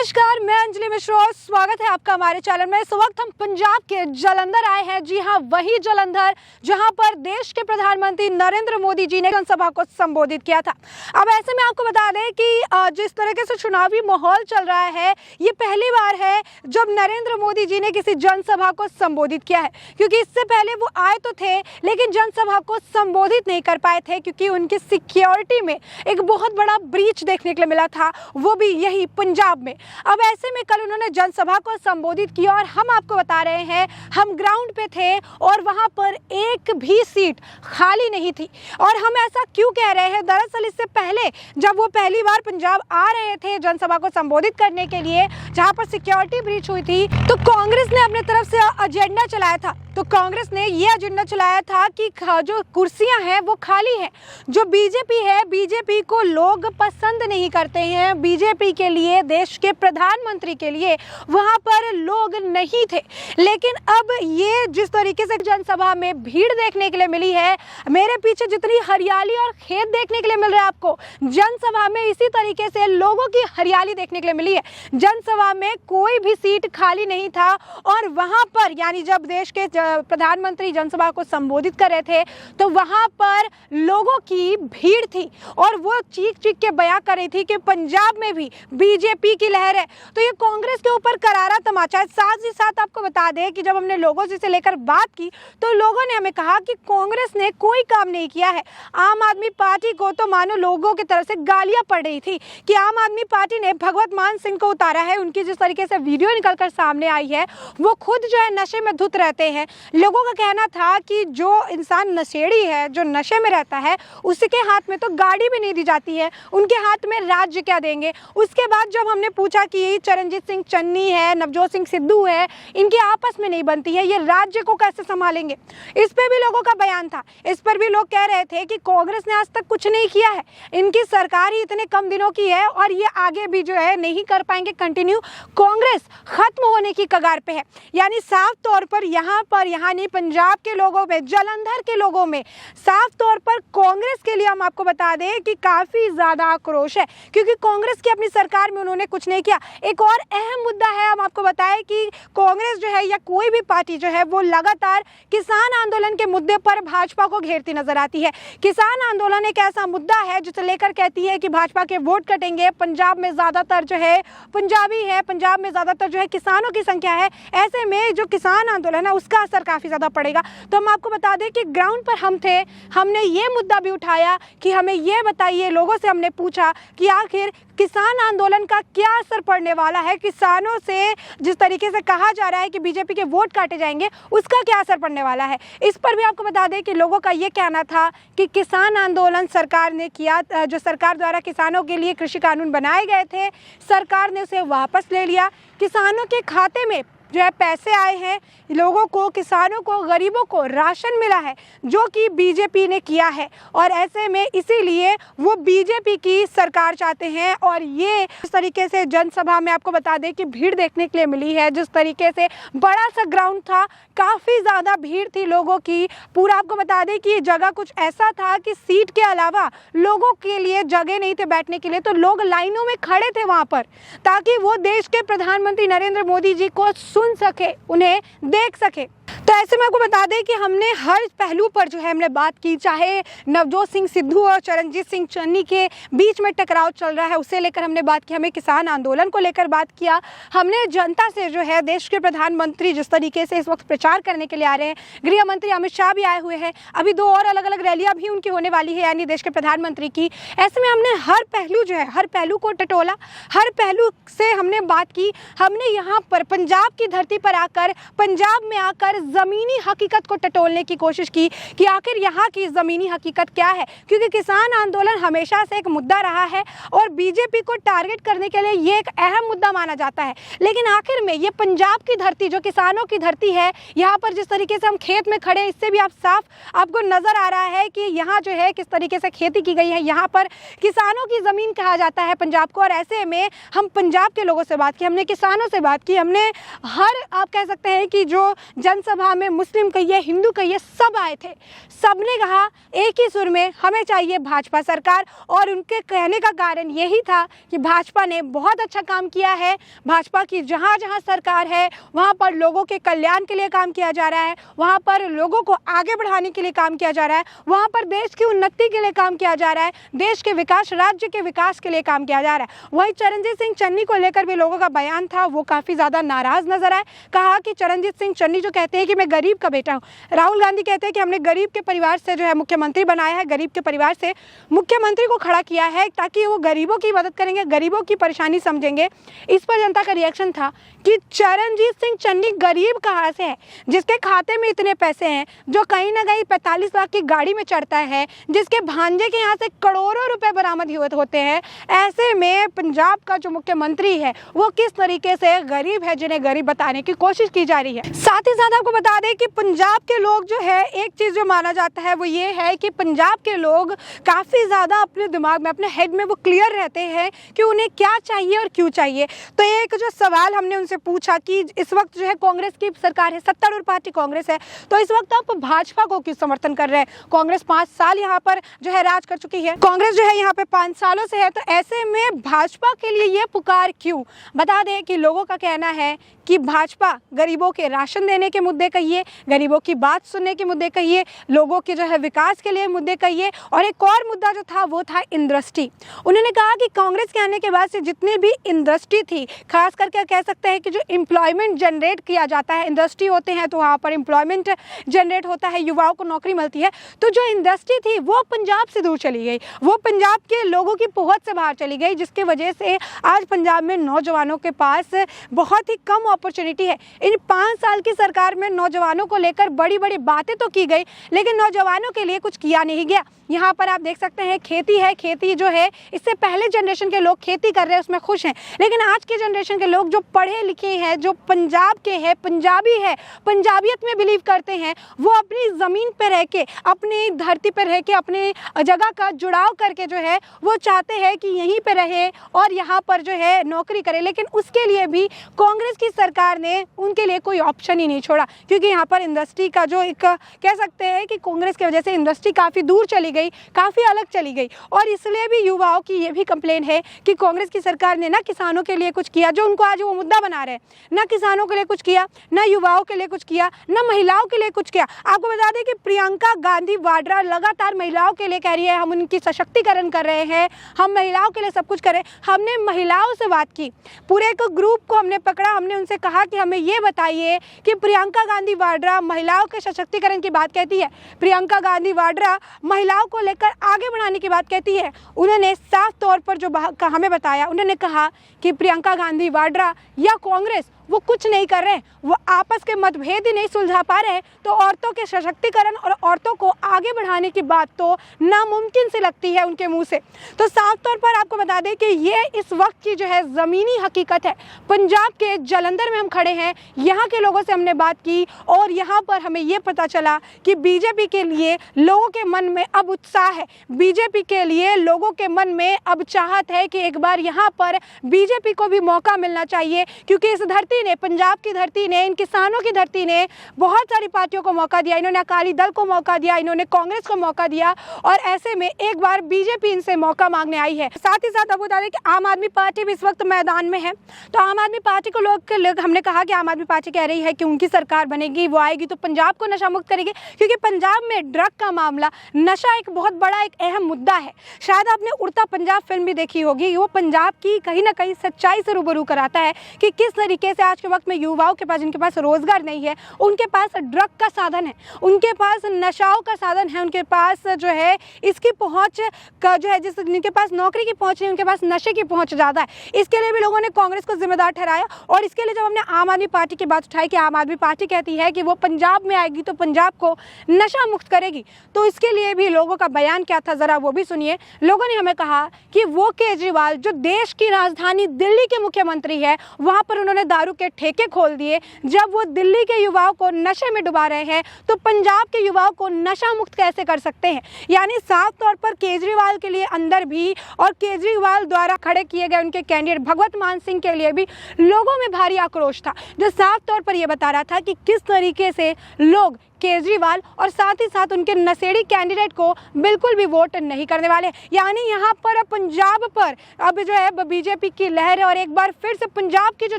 नमस्कार, मैं अंजलि मिश्रा और स्वागत है आपका हमारे चैनल में। इस वक्त हम पंजाब के जालंधर आए हैं। जी हां, वही जालंधर जहां पर देश के प्रधानमंत्री नरेंद्र मोदी जी ने जनसभा को संबोधित किया था। अब ऐसे में आपको बता दें कि जिस तरीके से चुनावी माहौल चल रहा है, ये पहली बार है जब नरेंद्र मोदी जी ने किसी जनसभा को संबोधित किया है, क्योंकि इससे पहले वो आए तो थे लेकिन जनसभा को संबोधित नहीं कर पाए थे, क्योंकि उनकी सिक्योरिटी में एक बहुत बड़ा ब्रीच देखने के लिए मिला था, वो भी यही पंजाब में। अब ऐसे में कल उन्होंने जनसभा को संबोधित किया और हम आपको बता रहे हैं, हम ग्राउंड पे थे और वहां पर एक भी सीट खाली नहीं थी। और हम ऐसा क्यों कह रहे हैं, दरअसल इससे पहले जब वो पहली बार पंजाब आ रहे थे जनसभा को संबोधित करने के लिए, जहां पर सिक्योरिटी ब्रीच हुई थी, तो कांग्रेस ने अपने तरफ से एजेंडा चलाया था। तो कांग्रेस ने ये एजेंडा चलाया था कि जो कुर्सियां हैं वो खाली हैं। जो बीजेपी है, बीजेपी को लोग पसंद नहीं करते हैं, बीजेपी के लिए, देश के प्रधानमंत्री के लिए वहां पर लोग नहीं थे। लेकिन अब ये जिस तरीके से जनसभा में भीड़ देखने के लिए मिली है, मेरे पीछे जितनी हरियाली और खेत देखने के लिए मिल रहा है आपको, जनसभा में इसी तरीके से लोगों की हरियाली देखने के लिए मिली है। जनसभा में कोई भी सीट खाली नहीं था और वहां पर, यानी जब देश के प्रधानमंत्री जनसभा को संबोधित कर रहे थे तो वहां पर लोगों की भीड़ थी और वो चीख चीख के बयां कर रही थी कि पंजाब में भी बीजेपी की लहर है। तो ये कांग्रेस के ऊपर करारा तमाचा है। साथ ही साथ आपको बता दें कि जब हमने लोगों से लेकर बात की तो लोगों ने हमें कहा कि कांग्रेस ने कोई काम नहीं किया है। आम आदमी पार्टी को तो मानो लोगों की तरफ से गालियां पड़ रही थी कि आम आदमी पार्टी ने भगवत मान सिंह को उतारा है। उनकी जिस तरीके से वीडियो निकलकर सामने आई है, वो खुद जो है नशे में धुत रहते हैं। लोगों का कहना था कि जो इंसान नशेड़ी है, जो नशे में रहता है, उसके हाथ में तो गाड़ी भी नहीं दी जाती है, उनके हाथ में राज्य क्या देंगे। उसके बाद जब हमने पूछा कि ये चरणजीत सिंह चन्नी है, नवजोत सिंह सिद्धू है, इनकी आपस में नहीं बनती है, ये राज्य को कैसे संभालेंगे, इस पे भी लोगों का बयान था। इस पर भी लोग कह रहे थे कि कांग्रेस ने आज तक कुछ नहीं किया है, इनकी सरकार ही इतने कम दिनों की है और ये आगे भी जो है नहीं कर पाएंगे कंटिन्यू, कांग्रेस खत्म होने की कगार पे है। यानी साफ तौर पर यहाँ नहीं, पंजाब के लोगों में, जालंधर के लोगों में साफ तौर पर कांग्रेस के लिए हम आपको बता दें कि काफी ज्यादा आक्रोश है, क्योंकि कांग्रेस की अपनी सरकार में उन्होंने कुछ नहीं किया। एक और अहम मुद्दा है, हम आपको बताएं कि कांग्रेस जो है या कोई भी पार्टी जो है वो लगातार किसान आंदोलन के मुद्दे पर भाजपा को घेरती नजर आती है। किसान आंदोलन एक ऐसा मुद्दा है जिसे लेकर कहती है कि भाजपा के वोट कटेंगे। पंजाब में ज्यादातर जो है पंजाबी है, पंजाब में ज्यादातर जो है किसानों की संख्या है, ऐसे में जो किसान आंदोलन है उसका असर काफी ज्यादा पड़ेगा। तो हम आपको बता दें कि ग्राउंड पर हम थे, हमने ये मुद्दा भी उठाया कि हमें ये बताइए, लोगों से हमने पूछा कि आखिर किसान आंदोलन का क्या असर पड़ने वाला है, किसानों से जिस तरीके से कहा जा रहा है कि बीजेपी के वोट काटे जाएंगे, उसका क्या असर पड़ने वाला है। इस पर भी आपको बता दें कि लोगों का ये कहना था कि किसान आंदोलन सरकार ने किया, जो सरकार द्वारा किसानों के लिए कृषि कानून बनाए गए थे, सरकार ने उसे वापस ले लिया। किसानों के खाते में जो है पैसे आए हैं, लोगों को, किसानों को, गरीबों को राशन मिला है, जो कि बीजेपी ने किया है। और ऐसे में इसीलिए वो बीजेपी की सरकार चाहते हैं। और ये इस तरीके से जनसभा में आपको बता दें कि भीड़ देखने के लिए मिली है, जिस तरीके से बड़ा सा ग्राउंड था, काफ़ी ज़्यादा भीड़ थी लोगों की। पूरा आपको बता दें कि ये जगह कुछ ऐसा था कि सीट के अलावा लोगों के लिए जगह नहीं थे बैठने के लिए, तो लोग लाइनों में खड़े थे वहाँ पर, ताकि वो देश के प्रधानमंत्री नरेंद्र मोदी जी को सुन सके, उन्हें देख सके। तो ऐसे में आपको बता दें कि हमने हर पहलू पर जो है हमने बात की, चाहे नवजोत सिंह सिद्धू और चरणजीत सिंह चन्नी के बीच में टकराव चल रहा है उसे लेकर हमने बात की, हमें किसान आंदोलन को लेकर बात किया, हमने जनता से जो है, देश के प्रधानमंत्री जिस तरीके से इस वक्त प्रचार करने के लिए आ रहे हैं, गृह मंत्री अमित शाह भी आए हुए हैं, अभी 2 और अलग अलग रैलियां भी उनकी होने वाली है, यानी देश के प्रधानमंत्री की। ऐसे में हमने हर पहलू जो है, हर पहलू को टटोला, हर पहलू से हमने बात की। हमने यहाँ पर पंजाब की धरती पर आकर, पंजाब में आकर ज़मीनी हकीकत को टटोलने की कोशिश की कि आखिर यहाँ की ज़मीनी हकीकत क्या है, क्योंकि किसान आंदोलन हमेशा से एक मुद्दा रहा है और बीजेपी को टारगेट करने के लिए ये एक अहम मुद्दा माना जाता है। लेकिन आखिर में ये पंजाब की धरती, जो किसानों की धरती है, यहाँ पर जिस तरीके से हम खेत में खड़े, इससे भी आप साफ आपको नज़र आ रहा है कि यहाँ जो है किस तरीके से खेती की गई है। यहाँ पर किसानों की ज़मीन कहा जाता है पंजाब को। और ऐसे में हम पंजाब के लोगों से बात की, हमने किसानों से बात की, हमने हर, आप कह सकते हैं कि जो जनसभा वहाँ में मुस्लिम कहिए, हिंदू कहिए, सब आए थे। सबने कहा एक ही सुर में हमें चाहिए भाजपा सरकार। और उनके कहने का कारण यही था कि भाजपा ने बहुत अच्छा काम किया है, भाजपा की जहाँ जहाँ सरकार है वहाँ पर लोगों के कल्याण के लिए काम किया जा रहा है, वहाँ पर लोगों को आगे बढ़ाने के लिए काम किया जा रहा है, वहाँ पर देश की उन्नति के लिए काम किया जा रहा है, देश के विकास, राज्य के विकास के लिए काम किया जा रहा है। वहीं चरणजीत सिंह चन्नी को लेकर भी लोगों का बयान था, वो काफ़ी ज़्यादा नाराज़ नजर आए। कहा कि चरणजीत सिंह चन्नी जो कहते हैं कि मैं गरीब का बेटा हूँ, राहुल गांधी कहते हैं कि हमने गरीब के परिवार से जो है मुख्यमंत्री बनाया है, गरीब के परिवार से मुख्यमंत्री को खड़ा किया है ताकि वो गरीबों की मदद करेंगे, गरीबों की परेशानी समझेंगे। इस पर जनता का रिएक्शन था कि चरणजीत सिंह चन्नी गरीब कहाँ से है, जिसके खाते में इतने पैसे हैं, जो कहीं ना कहीं 45 लाख की गाड़ी में चढ़ता है, जिसके भांजे के यहाँ से करोड़ों रुपए बरामद होते हैं। ऐसे में पंजाब का जो मुख्यमंत्री है वो किस तरीके से गरीब है, जिन्हें गरीब बताने की कोशिश की जा रही है। साथ ही साथ आपको बता दें कि पंजाब के लोग जो है, एक चीज़ जो माना जाता है वो ये है कि पंजाब के लोग काफ़ी ज़्यादा अपने दिमाग में, अपने हेड में वो क्लियर रहते हैं कि उन्हें क्या चाहिए और क्यों चाहिए। तो एक जो सवाल हमने उनसे पूछा कि इस वक्त जो है कांग्रेस की सरकार है, सत्तारूढ़ पार्टी कांग्रेस है, तो इस वक्त आप भाजपा को क्यों समर्थन कर रहे हैं? कांग्रेस 5 साल यहाँ पर जो है राज कर चुकी है, कांग्रेस जो है यहाँ पे 5 सालों से है, तो ऐसे में भाजपा के लिए ये पुकार क्यों? बता दें कि लोगों का कहना है कि भाजपा गरीबों के राशन देने के मुद्दे कहिए, गरीबों की बात सुनने के मुद्दे कहिए, लोगों के जो है विकास के लिए मुद्दे कहिए, और एक और मुद्दा जो था वो था इंडस्ट्री। उन्होंने कहा कि कांग्रेस के आने के बाद से जितनी भी इंडस्ट्री थी, खास करके कह सकते हैं कि जो एम्प्लॉयमेंट जनरेट किया जाता है, इंडस्ट्री होते हैं तो वहाँ पर एम्प्लॉयमेंट जनरेट होता है, युवाओं को नौकरी मिलती है, तो जो इंडस्ट्री थी वो पंजाब से दूर चली गई, वो पंजाब के लोगों की पहुँच से बाहर चली गई, जिसकी वजह से आज पंजाब में नौजवानों के पास बहुत ही कम अपॉर्चुनिटी है। इन 5 साल की सरकार में नौजवानों को लेकर बड़ी बड़ी बातें तो की गई, लेकिन नौजवानों के लिए कुछ किया नहीं गया। यहाँ पर आप देख सकते हैं खेती है, खेती जो है इससे पहले जनरेशन के लोग खेती कर रहे हैं, उसमें खुश हैं, लेकिन आज के जनरेशन के लोग जो पढ़े लिखे हैं, जो पंजाब के हैं, पंजाबी है, पंजाबियत में बिलीव करते हैं, वो अपनी ज़मीन पे रह के, अपनी धरती पे रह के, अपनी जगह का जुड़ाव करके जो है वो चाहते हैं कि यहीं पे रहे और यहाँ पर जो है नौकरी करे। लेकिन उसके लिए भी कांग्रेस की सरकार ने उनके लिए कोई ऑप्शन ही नहीं छोड़ा, क्योंकि यहाँ पर इंडस्ट्री का जो एक कह सकते हैं कि कांग्रेस की वजह से इंडस्ट्री काफ़ी दूर चली गई, काफ़ी अलग चली गई। और इसलिए भी युवाओं की ये भी कंप्लेन है कि कांग्रेस की सरकार ने ना किसानों के लिए कुछ किया, जो उनको आज वो मुद्दा बना रहे हैं, ना किसानों के लिए कुछ किया, ना युवाओं के लिए कुछ किया, ना महिलाओं के लिए कुछ किया। आपको बता दें कि प्रियंका गांधी वाड्रा लगातार महिलाओं के लिए कह रही है, हम उनकी सशक्तिकरण कर रहे हैं, हम महिलाओं के लिए सब कुछ करें। हमने महिलाओं से बात की, पूरे एक ग्रुप को हमने पकड़ा, हमने उनसे कहा कि हमें ये बताइए कि प्रियंका गांधी वाड्रा महिलाओं के सशक्तिकरण की बात कहती है, प्रियंका गांधी वाड्रा महिलाओं को लेकर आगे बढ़ाने की बात कहती है। उन्होंने साफ तौर पर जो हमें बताया, उन्होंने कहा कि प्रियंका गांधी वाड्रा या कांग्रेस वो कुछ नहीं कर रहे, वो आपस के मतभेद ही नहीं सुलझा पा रहे, तो औरतों के सशक्तिकरण और औरतों को आगे बढ़ाने की बात तो नामुमकिन सी लगती है उनके मुंह से। तो साफ तौर पर आपको बता दें कि ये इस वक्त की जो है ज़मीनी हकीकत है। पंजाब के जालंधर में हम खड़े हैं, यहाँ के लोगों से हमने बात की और यहाँ पर हमें ये पता चला कि बीजेपी के लिए लोगों के मन में अब उत्साह है, बीजेपी के लिए लोगों के मन में अब चाहत है कि एक बार यहाँ पर बीजेपी को भी मौका मिलना चाहिए, क्योंकि इस धरती ने, पंजाब की धरती ने, इन किसानों की धरती ने बहुत सारी पार्टियों को मौका दिया, इन्होंने अकाली दल को मौका दिया, इन्होंने कांग्रेस को मौका दिया, और ऐसे में एक बार बीजेपी इनसे मौका मांगने आई है। साथ ही साथ आपको बता दें कि आम आदमी पार्टी भी इस वक्त मैदान में है। तो आम आदमी पार्टी को लोग हमने कहा कि आम आदमी पार्टी कह रही है कि उनकी सरकार बनेगी, वो आएगी तो पंजाब को नशा मुक्त करेगी, क्योंकि पंजाब में ड्रग का मामला, नशा एक बहुत बड़ा एक अहम मुद्दा है। शायद आपने उड़ता पंजाब फिल्म भी देखी होगी, वो पंजाब की कहीं ना कहीं सच्चाई से रूबरू कराता है कि किस तरीके से आज के वक्त में युवाओं के पास, जिनके पास रोजगार नहीं है, उनके पास ड्रग का साधन है, उनके पास नशाओं का साधन है, उनके पास जो है इसकी पहुंच का जो है, जिनके पास नौकरी की पहुंच नहीं, उनके पास नशे की पहुंच ज़्यादा है। इसके लिए भी लोगों ने कांग्रेस को जिम्मेदार ठहराया, और इसके लिए जब हमने आम आदमी पार्टी की बात उठाई कि आम आदमी पार्टी कहती है कि वो पंजाब में आएगी तो पंजाब को नशा मुक्त करेगी, तो इसके लिए भी लोगों का बयान क्या था ज़रा वो भी सुनिए। लोगों ने हमें कहा कि वो केजरीवाल जो देश की राजधानी दिल्ली के मुख्यमंत्री है, वहाँ पर उन्होंने दारू दारू के ठेके खोल दिए, जब वो दिल्ली के युवाओं को नशे में डुबा रहे हैं, तो पंजाब के युवाओं को नशा मुक्त कैसे कर सकते हैं। यानी साफ तौर पर केजरीवाल के लिए अंदर भी और केजरीवाल द्वारा खड़े किए गए उनके कैंडिडेट भगवत मान सिंह के लिए भी लोगों में भारी आक्रोश था, जो साफ तौर पर यह बता रहा था कि किस तरीके से लोग केजरीवाल और साथ ही साथ उनके नशेड़ी कैंडिडेट को बिल्कुल भी वोट नहीं करने वाले। यानी यहाँ पर पंजाब पर अब जो है बीजेपी की लहर है और एक बार फिर से पंजाब की जो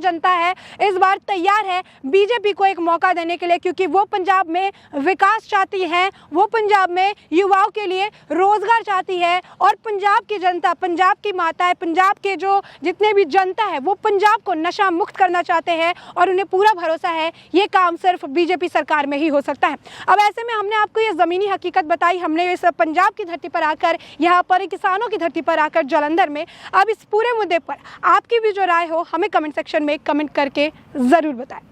जनता है इस बार तैयार है बीजेपी को एक मौका देने के लिए, क्योंकि वो पंजाब में विकास चाहती है, वो पंजाब में युवाओं के लिए रोजगार चाहती है और पंजाब की जनता, पंजाब की माताएं, पंजाब के जो जितने भी जनता है वो पंजाब को नशा मुक्त करना चाहते हैं और उन्हें पूरा भरोसा है ये काम सिर्फ बीजेपी सरकार में ही हो सकता है। अब ऐसे में हमने आपको ये ज़मीनी हकीकत बताई, हमने इस पंजाब की धरती पर आकर, यहाँ पर किसानों की धरती पर आकर जालंधर में। अब इस पूरे मुद्दे पर आपकी भी जो राय हो हमें कमेंट सेक्शन में कमेंट करके ज़रूर बताएं।